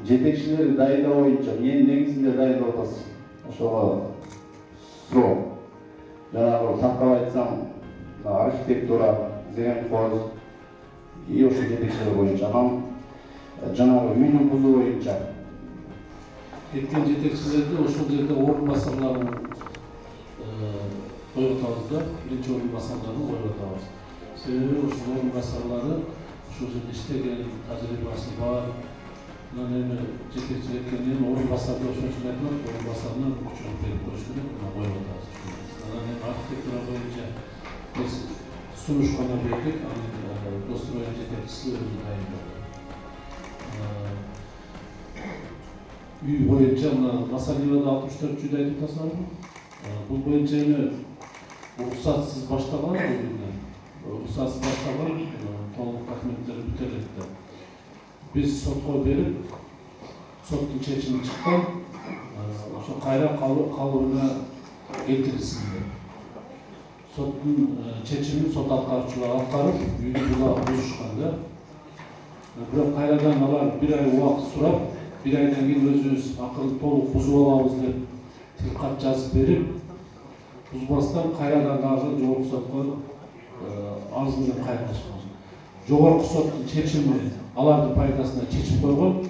жетекчилерди дайындоо боюнча эмне негизинде дайындап атасыз? Ошого суроо. Жанагы тактап айтсам, архитектура, земхоз и ошо жетекчилер боюнча, анан жанагы үйдүн бузуу боюнча кеткен жетекчилерди ошол жерде орун басарларын коюп атабыз да, биринчи орун басарларын коюп атабыз. Себеби ошол орун басарлары ошол жерде иштеген, тажрыйбасы бар. Анан эми жетекчилик экенин орун басарды ошончо айтылат, орун басарына күчүрүп берип коюш керек, коюп атабыз. Анан эми архитектура боюнча биз сунуш гана бердик, анан достроюн жетекчиси өзү дайындады. Үй боюнча мына Масалиевада 64 үйдү айтып атасызбы? Бул боюнча эми уруксатсыз башталган бул. Уруксатсыз башталган, толук документтери бүтө элек. Биз сотко берип, соттун чечими чыккан, ошо кайра калыбына келтирилсин деп. Соттун чечимин сот аткаруучулар аткарып, үйдү бузушкан да. Бирок кайрадан алар бир ай убакыт сурап, bir aydan keyin özümüz akıllı толук buzub alabыз деп tilkat жазып берип, buzbastan kayradan dagы жогорку сотко арыз менен кайрылышкан. Жогорку соттун чечими алардын пайдасына чечип койгон.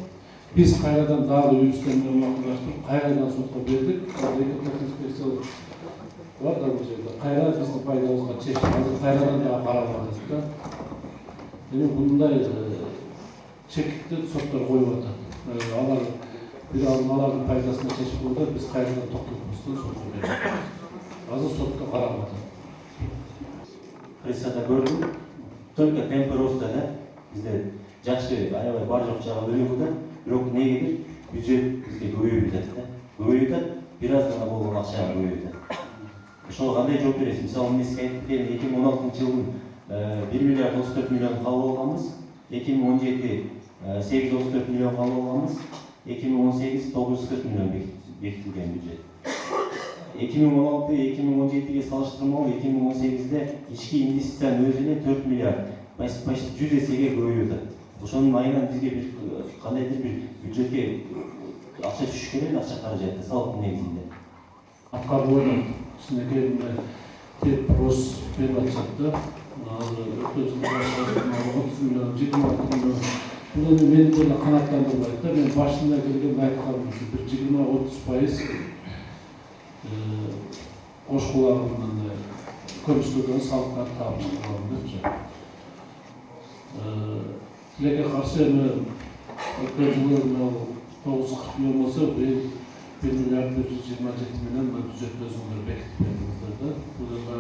Биз кайрадан дагы үйүбүздөн макулдаштырып, кайрадан сотко бердик. Инспекциялык бар да бул жерде. Кайра биздин пайдабызга чечип, азыр кайрадан дагы каралып атат да. Эми мындай чекитти соттор коюп атат. Алар bir almaların paydasına çeşit burada biz kaynadan toplumumuzdan sotku veriyoruz. Azı sotka karamadı. Hristiyan'da gördüm. Только темпороста да bizde жакшы аябай бар жок жагы өлүгү да, бирок не келир? Бюджет бизге көбөйүп жатат да. Көбөйүп жатат, бир аз гана болгон акчага көбөйүп жатат. Ошого кандай жооп бересиз? Мисалы, мен сизге айтып кетем, 2016-жылдын 1 миллиард 34 миллион кабыл алганбыз. 2017 834 миллион кабыл алганбыз. 2018 940 миллион бекитилген бюджет. 2016-2017'ye салыштырмалуу 2018'de ички инвестициянын өзү эле 4 миллиард, почти 100 эсеге көбөйүп атат. Ошонун айынан бизге бир кандайдыр бир бюджетке акча түшүш керек, акча каражаты салыктын негизинде. Аткарылган кичинекей вопрос берип атышат да. Азыр өтө жылы 30 миллион, 26 миллион. Бұл енді мені böyle қанаттандырмайды да, мен başında келген айтқаным үшін бір 20-30% қошқыларымнан көмістігін салықтар табып шығарым депші. Тілекке қарсы енді өткен жылы 940 миллион болса, 1 миллиард 127 миллион бюджет өзіңдер бекітіп бердіңіздер да. Бұл енді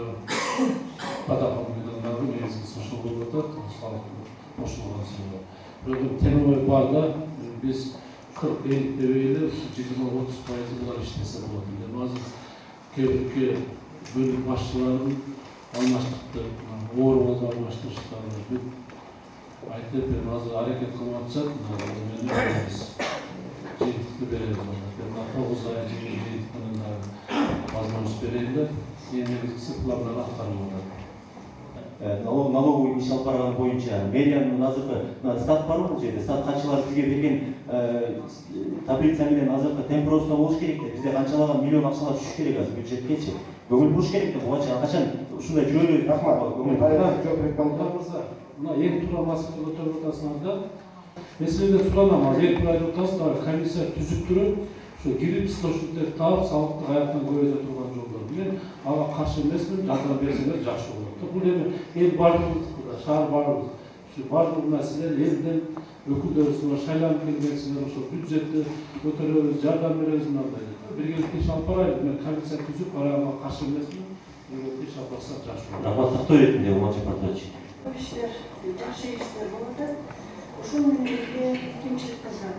Падақов мейдандағы негізгі сошыл болып жатады, салықтың қошылған сұры. Böyle temel var da biz 40-50 deveyle 20-30% bunlar işlese bulabilir. Bazı köprü bölüm başçıların anlaştıktı, uğur oldu anlaştıklarını bir ayıp bir bazı hareket kılmatacak mı? Biz cihitli veririz ona. Ben 9 ay cihitliğinin bazı vereyim de yeni bilgisi planları aktarılmadı. Налоговый иш алып барган боюнча мэриянын азыркы стат бар бул жерде, стат канчалар бизге берген таблица менен азыркы темпороста болуш керек да, бизде канчалаган миллион акчалар түшүш керек азыр бюджеткечи. Көңүл буруш керек да, буга качан ушундай жүрөлүбүз. Рахмат. Мына эң туура маселе көтөрүп атасыңар да. Маселеден суранам, эң туура айтып атасыздар, комиссия түзүп туруп, ушу кирип источниктерди таап, салыктык аяктан көбөйтө турган жолдор. Мен ага каршы эмесмин, жардам берсеңер жакшы болот. Бұл ел барлығымыз, шаар барлығымыз. Барлық мәселелер елден өкілдерісіне шайланып келгенсіңер, ошол бюджетті көтөрөбүз, жардам беребиз мындай. Биргеликте иш алып барайлы, мен комиссия түзүп, караганга каршы эмесмин. Биргеликте иш алып барсак жакшы болот. Рахмат, тактоо ретинде Умарчы Портович. Иштер, жакшы иштер болуп атат. Ошол менен бирге кемчилик кылган.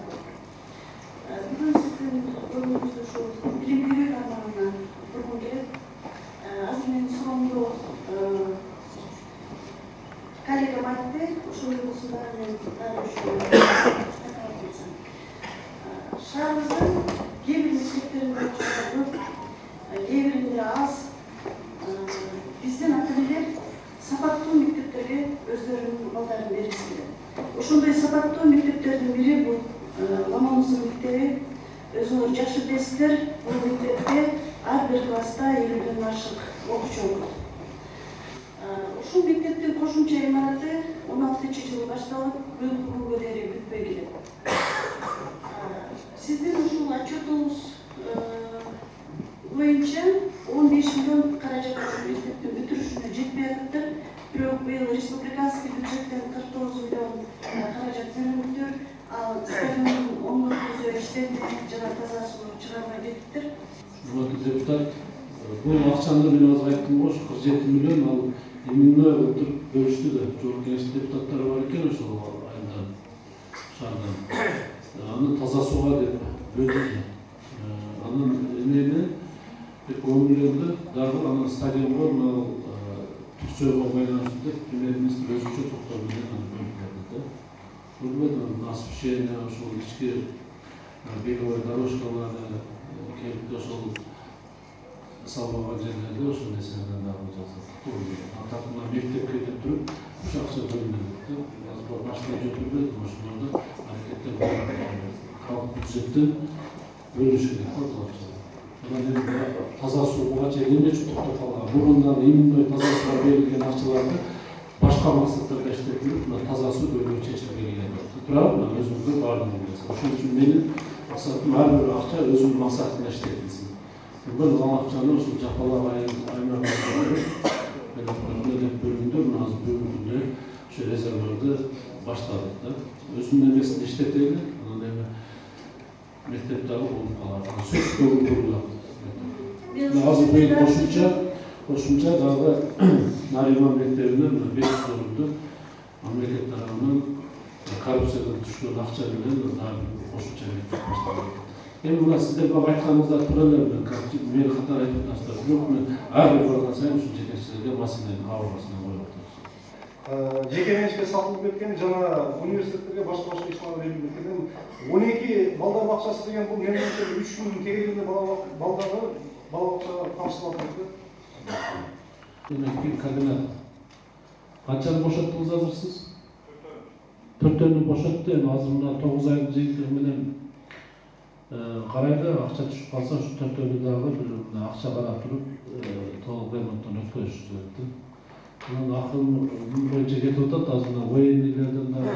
Бүгүн сиздин өмүрүңүздө ушул билим берүү тармагынан тургум келет. Азыр менин суроомду коллегам айтты, ушул облусунда мен шаарыбыздын кээ бир мектептеринде көп, кээ биринде аз. Биздин ата-энелер сапаттуу мектептерге өздөрүнүн балдарын бергиси келет. Ошондой сапаттуу мектептердин бири бул Ломоносов мектеби өзүңөр жакшы билесиздер, бул мектепте ар бир класста 50ден ашык окуучу окуйт. Ушул мектептин кошумча имараты 16-жылы башталып, бүгүнгө дейин бүтпөй келет. Сиздин ушул отчетуңуз боюнча 15 миллион каражат ушул мектептин бүтүрүшүнө жетпей атыптыр. Бирок быйыл республиканский бюджеттен 49 миллион каражат бөлүнүптүр. Ал стадиондун 19 иштенди, жана таза суу чыгармай кетиптир. Депутат, бул акчаны мен азыр айттым го, 47 миллион ал именно өтүп бөлүштү да. Жогорку кеңеш депутаттары бар экен ошол айылдан, шаардан. Аны таза сууга деп бөлдү. Анын эмени 10 миллионду дагы анын стадионго Түркчөгө байланыштуу деп премьер-министр өзүнчө токтоо менен бөлүп берди. Освещение, ошол ички беговой дорожкалары, келипти ошол салбаган жерлерде ошол нерселерден дагы жасап. Атакына мектепке деп туруп, ушул акча бөлүнүптү. Азыр башка жөндөбөйт, ошолорду аракеттер калк бюджеттен бөлүш керек болот. Таза сууга чейин эмне үчүн токтоп калган? Мурундан именно таза сууга берилген акчаларды башка максаттарда иштетилип, таза суу бөлүү чечилген эле. Туурабы? Өзүңүздүн баардыгы билесиз. Ошон үчүн менин максатым ар бир акча өзүнүн максатына иштетилсин. Бул акчаны ушул жапалак аймагына бөлүндү, азыр бүгүнкүндө ошо резерварды баштадык да. Өзүнүн эмесин иштетели, анан эми мектеп дагы болуп калат. Сөз көгүлдүрүлөт. Азыр быйыл кошумча дагы Нариман мектебинен 500 орунду мамлекет тарабынан коррупциядан түшкөн акча менен дагы кошумча мектеп башталды. Эми мына сиздер бак айтканыңыздар туура эле, мен катар айтып атасыздар. Бирок мен ар бир барган сайын ушул жетекчилерге маселени кабыргасына коюп атабыз. Жеке менчикке сатылып кеткен жана университеттерге башка ишкана берилип кеткен 12 балдар бакчасы деген бул мемлекеттен 3 күндүн тегерегинде балдарды бала бакчага камсыздап кетти. Демек, кабинет канчаны бошоттуңуз азыр сиз? 4-төнү бошотту, эми азыр мына 9 айдын жыйынтыгы менен карайды, акча түшүп калса, ушу 4-төнү дагы бир акча карап туруп, толук ремонттон өткөрүш керек. Анан акырын боюнча кетип атат, азыр мына военныйлерден дагы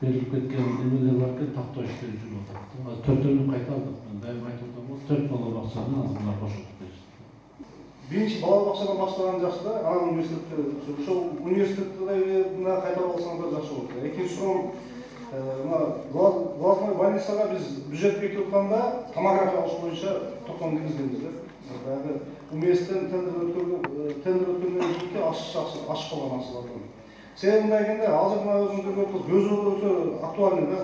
берилип кеткен немелер бар экен, тактоо иштери жүрүп атат. Азыр 4-төнү кайта алдык, мен дайым айтып атам го, 4 бала бакчаны азыр мына бошотуп беришти. Биринчи бала бакчадан баштаган жакшы да, анан университетте ошол университетте да кайтарып алсаңыздар жакшы болот. Экинчи суроо, мына главный больницага биз бюджет бекитип атканда томография алыш боюнча токтом киргизгенбиз да. Баягы университеттен тендер өткөндөн кийинки ашып калган акчалардан. Себеби мындай экенде, азыр мына өзүңүздөр көз өтө актуальный да.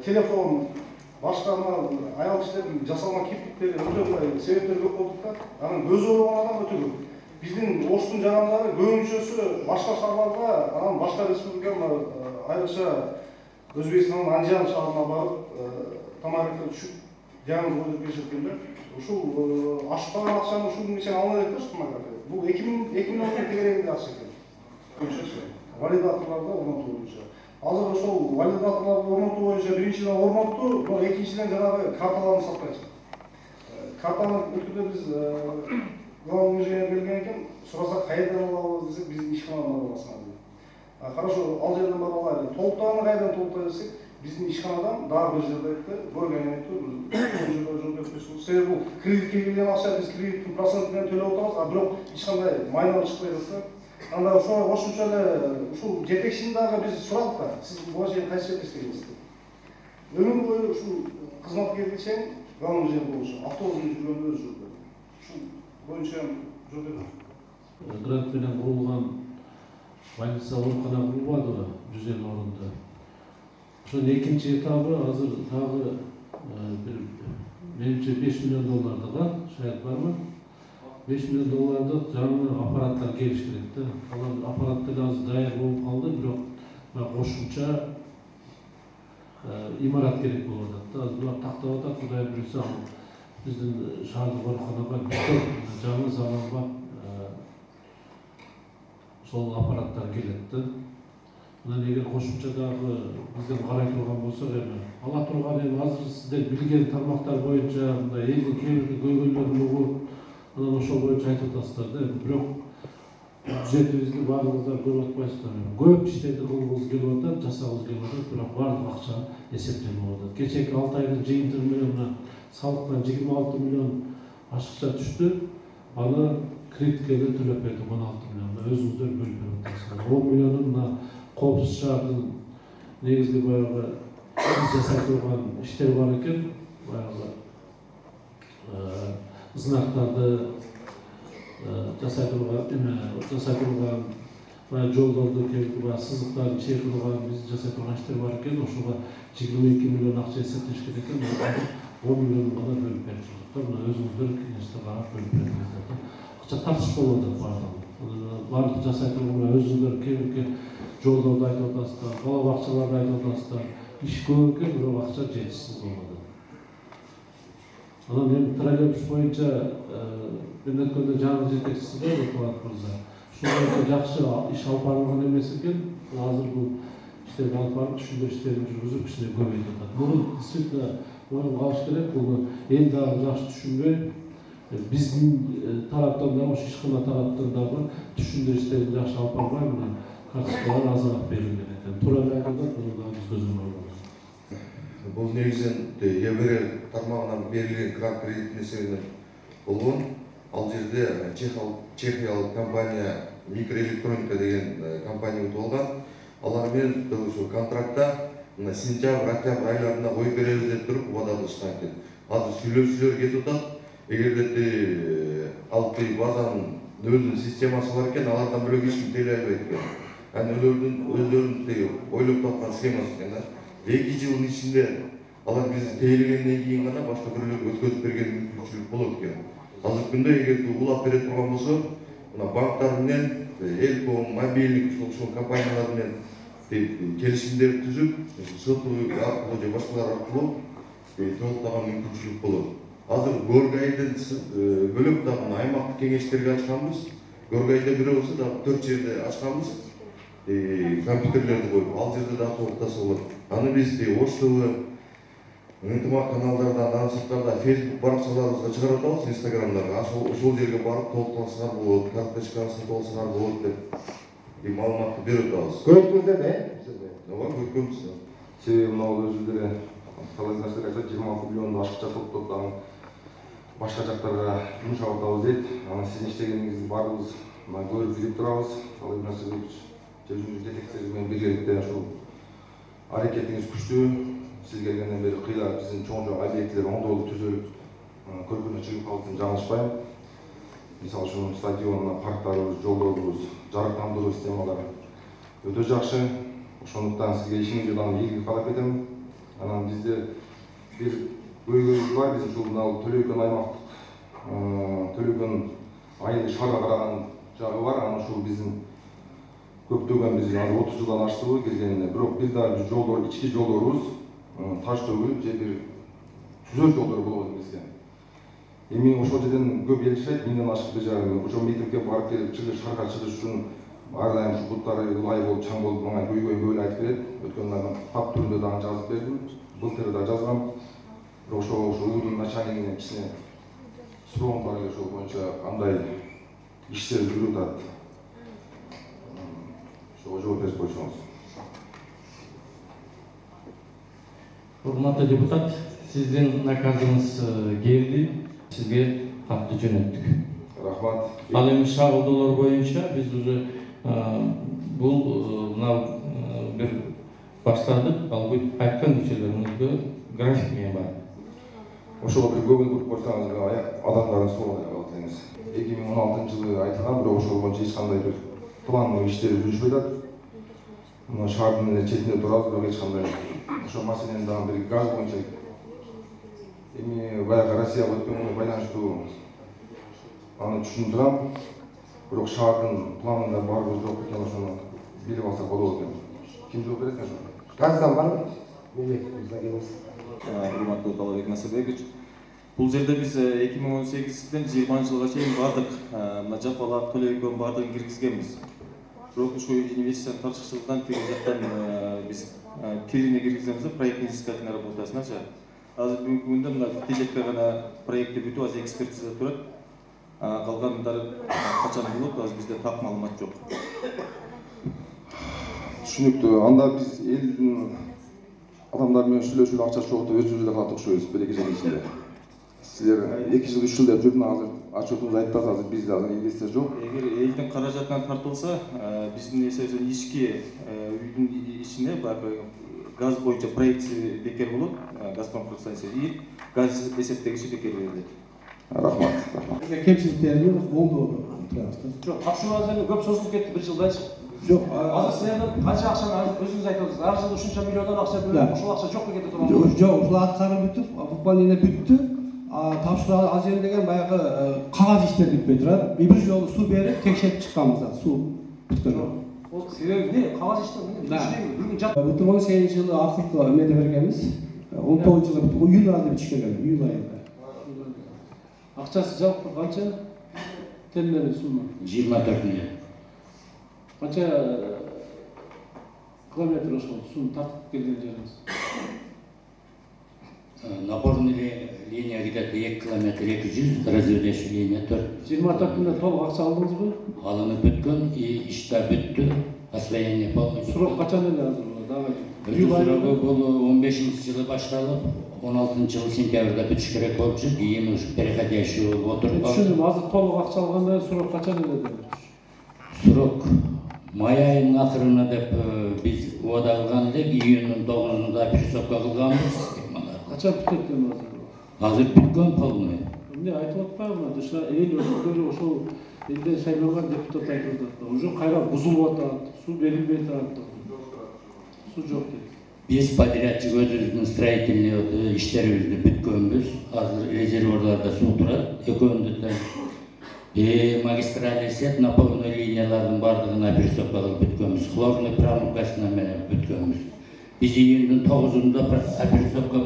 Телефон, башка аял кишилердин жасалган киптиктери өтө мындай себептер көп болдук да. Анан көз оорубан адам өтө көп. Биздин Оштун жарандары көбүнчөсү башка шаарларга, анан башка республикага, айрыкча Өзбекстандын Анжан шаарына барып, томография түшүп, диагноз коюп келишет да. Ушул ашып калган акчаны ушул күнгө чейин алына элек да томография. Бул 2 миллион тегерегинде акча экен. Валидаторлорду орнотуу боюнча. Азыр ошол валидаторлорду орнотуу боюнча биринчиден орнотту, бирок экинчиден жанагы карталарын сатпайчы. Картаны өткөндө биз главный инженер келген экен, сурасак кайерден алабыз десек, биздин ишканадан алабыз. Хорошо, ал жерден барып алайлы. Толуктаганы кайдан толуктай десек, биздин ишканадан дагы бир жерде горганетті, себеби бул кредитке келген акча, биз кредиттин проценти менен төлөп атабыз, а бирок эч кандай майналы чыкпай атат да. Анда ошончо эле ушул жетекчини дагы биз сурадык да, сиз буга чейин кайсы жерде иштегенсиз деп. Өмүр бою ушул кызматкерлик чейин главный инженер болчу, автобустун жүргөндө өзү жүрдү. Ушул боюнча жок эле. Грант менен курулган больница оорукана курулбадыбы 150 орунду. Ошонун экинчи этабы азыр дагы бир менимче $5 миллион да, шаят барбы? $5 миллион жаңы аппараттар келиш керек да. Алар аппараттар азыр даяр болуп калды, бирок кошумча имарат керек болуп атат да. Азыр булар тактап атат, Кудай буйрса биздин шаардык ооруканага жаңы заманбап сол аппараттар келет да. Анан эгер кошумча дагы бизден карай турган болсок эми ала турган эми азыр сиздер билген тармактар боюнча мындай элдин кээ бир көйгөйлөрүн угуп анан ошол боюнча айтып атасыздар да. Бирок бюджетибизди баардыгыңыздар көрүп атпайсыздар. Көп иштерди кылгыбыз келип атат, жасагыбыз келип атат, бирок баардык акча эсептелип атат. Кечээки 6 айдын жыйынтыгы менен мына салыктан 26 миллион ашыкча түштү. Аны кредиткеге төлөп бердик 16 миллион. Өзүңүздөр бөлүп берип атасыздар. 10 миллионун мына Коопсуз шаардын негизги баягы жасай турган иштер бар экен. Баягы знактарды жасай турган баягы жолдорду баягы сызыктарды чек турган биз жасай турган иштер бар экен. Ошого 22 миллион акча эсептешкен экен. 10 миллион гана бөлүп берип жатыр. Мына өзүңүздөр кеңеште карап бөлүп бериңиздер. Акча тартыш болуп атат баардыгы. Баардык жасай турган өзүңүздөр кээ жолдорду айтып атасыздар, бала бакчаларды айтып атасыздар. Иш көп экен, бирок акча жетишсиз болуп атат. Анан эми троллейбус боюнча мен өткөндө жаңы жетекчиси бар Кубат мырза. Ушул жакшы иш алып барылган эмес экен. Азыр бул иштерди алып барып түшүндүрүү иштерин жүргүзүп кичине көбөйтүп атат. Муну действительно муну калыш керек. Буну эл дагы жакшы түшүнбөй. Биздин тараптан да, ошо ишкана тараптан дагы түшүндүрүү иштерин жакшы алып барбай мына карточкалар азыраак берилген экен. Туура эле айтылды, буну дагы биз көзөмөл кылабыз. Бұл негізінен ЕБР тармағынан берілген грант кредит несиенен болгон. Ал жерде чехиялық компания Микроэлектроника деген компания өтіп алған. Алармен ошо контрактта сентябрь, октябрь айларына коюп беребиз деп туруп убада кылышкан экен. Азыр сүйлөшүүлөр кетип атат. Эгерде ал базанын өзүнүн системасы бар экен, алардан бөлөк эч ким тейлей албайт экен. Аны өздөрүнүн ойлоп тапкан схемасы экен да. 2 жылдын ичинде алар биз тейлегенден кийин гана башка бирөөлөргө өткөзүп берген мүмкүнчүлүк болот экен. Азыркы күндө эгер улап бере турган болсо, мына банктар менен, Элком, мобилдик ушул компаниялар менен келишимдер түзүп, сотуу аркылуу же башкалар аркылуу толуктаган мүмкүнчүлүк болот. Азыр Горгайдын бөлөк дагы аймактык кеңештерге ачканбыз. Горгайда бирөө болсо дагы 4 жерде ачканбыз. Компьютерлерди коюп, ал жерде дагы толуктаса болот. Аны биз Ош ТВ ынтымак каналдарда, насыптарда, Facebook баракчаларыбызга чыгарып атабыз, Instagramдарга. Ошол жерге барып толукталсаңар болот, карточканы сатып алсаңар болот деп маалыматты берип атабыз. Көрдүңүздөр да, Ооба, көргөнбүз. себеби мына өзүлдөрү талай нерселер айтат, 26 миллионду ашыкча топтоп анан башка жактарга жумшап атабыз дейт. Анан сиздин иштегениңизди баарыбыз көрүп билип турабыз. Ал эми нерсе өзүңүз жетекчилер менен биргеликте ушул аракетиңиз күчтүү. Siz gelgenden beri kıyılar bizim çoğu obyektler ondolu tüzülüp körküne çıkıp kalsın жаңылышпайм. Misal şu stadionuna parklarımız, жолдорубуз, жарыктандыруу системалары өтө жакшы. Ошондуктан сизге ишиңизге дагы ийгилик каалап кетем. Анан бизде бир көйгөйүбүз бар, биз ушул мына Төлөкөн аймактык Төлөкөн айыл шаарга караган жагы бар. Анан ушул биздин көптөгөн биз 30 жылдан ашты келгенине. Бирок бир дагы жолдор, ички жолдорубуз таш төгүлүп же бир түзөө жолдор болот бизге. Эми ошол жерден көп эл иштейт, 1000ден ашык бир жагы. Ошол метрге барып келип чыгыш, шаарга чыгыш үчүн ар дайым ушу буттары ылай болуп, чаң болуп, мага көйгөй айтып берет. Өткөндө пап түрүндө дагы жазып бердим. Былтыр да жазгам. Бирок ошол уюдун начальнигинен кичине суроом бар эле ошол боюнча кандай иштер жүрүп атат. Ошого жооп берип койсоңуз. Урматтуу депутат, сиздин наказыңыз келди, сизге катты жөнөттүк. Рахмат. Ал эми шагылдоолор боюнча биз уже бул бир баштадык. Ал айткан кишилериңизге график менен бар. Ошого бир көңүл буруп койсоңуз, адамдардын суроолорун алып атыңыз. 2016-жылы айтылган, бирок ошол боюнча эч кандай бир пландуу иштер жүрүшпөй атат. Мына шаардын эле четинде турабыз, бирок эч кандай ошол маселени дагы бир газ боюнча эми баягы Россияга өткөнгө байланыштуу аны түшүнүп турам. Бирок шаардын планында барбыз жок экен, ошону билип алсак болот экен. Ким жооп берет ошого? Газдан барбы? Келебиз. Урматтуу Талабек Насырбекович, бул жерде биз 2018-ден 20 жылга чейин бардык мына жапалак төлөйгөн бардыгын киргизгенбиз. бирок ушу инвестициялык тартышчылыктан тиги жактан биз кирине киргиземиз, проектно-изыскательная работасыначы. Азыр бүгүнкү күндө мына тилекте гана проекти бүтүп, азыр экспертиза турат. Калгандары качан болот, азыр бизде так маалымат жок. Түшүнүктүү. Анда биз элдин адамдар менен сүйлөшүүгө акча жок деп өзүбүз эле калат окшойбуз бир-эки жылдын ичинде. Силер 2 жыл 3 жыл деп жүрүп, азыр отчетубузду айтпаса, азыр бизде азыр инвестиция жок. Эгер элдин каражатынан тартылса, биздин эсебибизден ички үйдүн ичине газ боюнча проекти бекер болот, Газпром станция и газ эсептегичи бекер берилет. Рахмат. Кемчиликтерин оңдоо турабыз. Жок, тапшырмаңыз эми көп созулуп кетти, 1 жылдачы. Жок, азыр силердин канча акчаны өзүңүз айтып атасыз. Ар жылы ушунча миллиондон акча бөлүнүп, ошол акча жок бекете турган. жок, ушул аткарып бүтүп, буквально бүттү. Тапшыруу ал жерде деген баягы кагаз иштер бүтпөй турат. Бир жолу суу берип текшерип чыкканбыз да, суу бүткөн. Ол себеби эмне? Кагаз иштер эмне? Бүгүн жат. Былтыр 18 жылы акыркы эмеде бергенбиз. 19 жылы июнь айында битишкен, июнь айында. Акчасы жалпы канча? Тендердин сумма 24 миллион. Канча километр ошол сууну тартып келген жериңиз? Напорный линия где-то 2 километр 200, разведывающая линия 4. 24 миллион толук акча алдыңызбы? Алынып бүткөн, ишта бүттү, освоение полностью. Сурок качан эле азыр болот? Сурогу бул 15-жылы башталып, 16-жылы сентябрда бүтүш керек болуп жүр, кийин ушу переходящий болуп отуруп калды. Түшүндүм, азыр толук акча алганда сурок качан эле деп? Сурок май айынын акырына деп биз убада кылган элек, июньдун 9-унда оперировка кылганбыз. Качан бүтөт эми азыр? Азыр бүткөн полный. Эмне айтып атпаймынбы? Дышла эл өкүлдөрү ошол элден шайланган депутат айтып атат. Уже кайра бузулуп атат, суу берилбей атат. Суу жок дейт. Биз подрядчик өзүбүздүн строительный иштерибизди бүткөнбүз. Азыр резервуарларда суу турат. Экөөндө магистральный сет, напорный линиялардын бардыгын оперировка кылып бүткөнбүз. Хлорный промывкасына менен бүткөнбүз. Биз июндун 9-унда оперировка кылып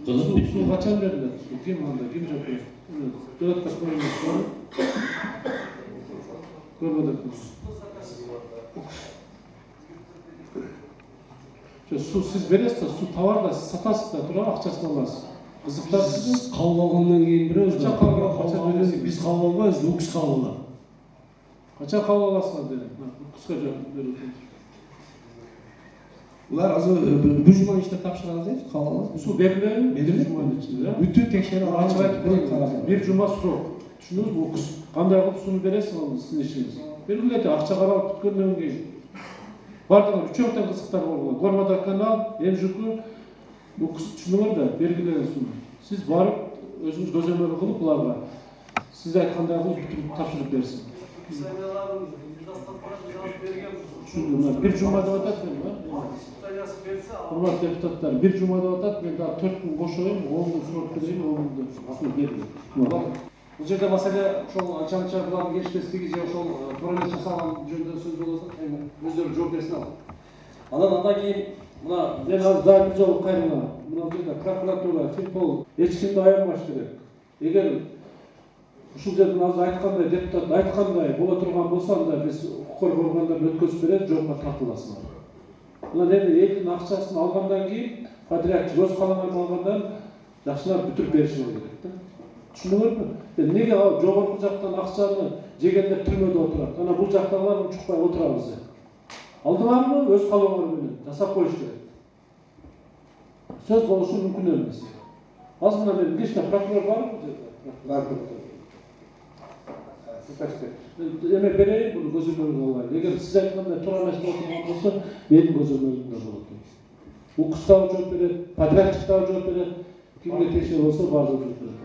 бүттүк. Суу качан берилет? Ким анда, ким жок? Дөрөт көрмөдүк. Көрмөдүк. Суу сиз бересиз да, суу товарда сатасыз да, тура акчасын аласыз. Кызыктарсыз. Кабыл алгандан кийин бирөөбүз Качан кабыл аласыз? биз кабыл албайбыз, УКС кабыл алат. Качан кабыл аласыздар деди. Кыска жооп берет. Улар азыр бир жуманын ичинде тапшырабыз дейт, кабыл алабыз. Суу берилеби? Берилет. Бүтүп текшерип алып бир жума срок. Түшүндүңүзбү? УКС кандай кылып сууну бересиз ал сиздин ишиңиз. Берилет, акча каралып бүткөндөн кийин. Бардыгы үчөөтөн кызыктар болгон. Горбада канал, МЖК, УКС түшүнүңөр да, белгилеген суу. Сиз барып өзүңүз көзөмөл кылып буларга сиз айткандай кылып бүтүп тапшырып берсин. Түшүндүм. Бир жума деп атат эми. Урматтуу депутаттар, бир жума деп атат. Мен дагы 4 күн бошоюм, 10 күн срок берейин, 10 күндө суу берилет. Бул жерде маселе ошол анча булардын келишпестиги же ошол туура эмес жасалган жөнүндө сөз болот, эми өздөрү жооп берсин ал. Андан кийин мына мен азыр дагы бир жолу кайрыла. Мына жерде прокуратура, Финпол эч кимди аянбаш керек. Эгер ушул жерден азыр айткандай депутат айткандай боло турган болсо, анда биз укук коргоо органдарын өткөзүп берет, жоопко тартыласыңар. Мына эми элдин акчасын алгандан кийин подрядчик өз каалаган алгандан жакшылап бүтүрүп бериши керек да. Түшүнүңөрбү? Неге ал жогорку жактан акчаны жегендер түрмөдө отурат? Ана бул жактагылар учукпай отурабыз. Алдыңарбы өз каалооңор менен жасап коюш керек. Сөз болушу мүмкүн эмес. Азыр мына мен лично прокурор барып бул жерде. Эме берейин, буну көзөмөлгө алайын. Эгер сиз айткандай туура эмес болот болсо, менин көзөмөлүмдө болот. УКС дагы жооп берет, подрядчик дагы жооп берет. Кимге тиешелүү болсо баардыгы жооп берет.